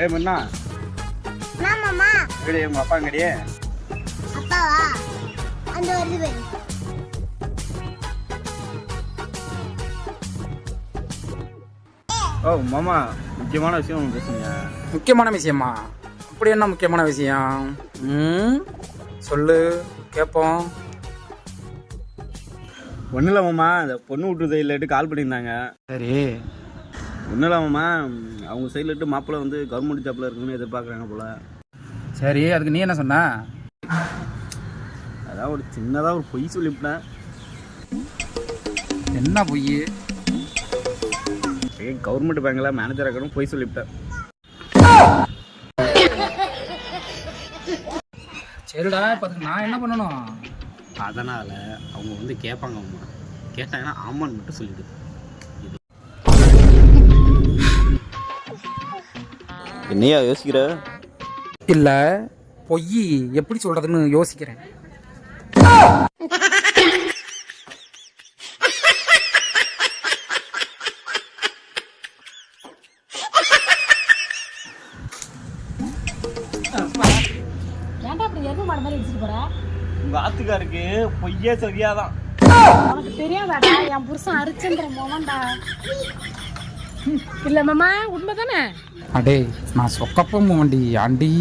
ஏய் மன்னா மாமா எங்கடி உங்க அப்பா எங்கடி? அப்பாவா அந்த வருது ஓ மாமா முக்கியமான விஷயம் பேசுங்க. முக்கியமான விஷயமா? அப்படி என்ன முக்கியமான விஷயம்? சொல்லு கேட்போம். ஒன்றும் இல்லை மாமா, இந்த பொண்ணு விட்டு சைடில் கால் பண்ணியிருந்தாங்க. சரி. ஒன்றும் இல்லை மாமா, அவங்க சைடில் மாப்பிள்ளை வந்து கவர்மெண்ட் ஜாப்பில் இருக்குன்னு எதிர்பார்க்குறாங்க போல். சரி, அதுக்கு நீ என்ன சொன்ன? அதான் ஒரு சின்னதாக ஒரு பொய் சொல்லிவிட்டேன். என்ன பொய்? கவர்மெண்ட் பேங்கில் மேனேஜர் ஆகணும் பொய் சொல்லிவிட்டேன். சரிடா, இப்போ அதுக்கு நான் என்ன பண்ணணும்? அதனால் அவங்க வந்து கேட்பாங்க அம்மா, கேட்டாங்கன்னா ஆமான்னு மட்டும் சொல்லிவிடு. என்னையா யோசிக்கிற? இல்லை, பொய் எப்படி சொல்கிறதுன்னு யோசிக்கிறேன். உங்க ஆத்துக்காருக்கு பொய்யே சரியாதான். உனக்கு தெரியாதாடா, என் புருஷன் அரிச்சந்திர மோனண்டா. இல்ல மாமா, உண்மைதானே? அடே, நான் சொக்கப்பம் வண்டி ஆண்டி.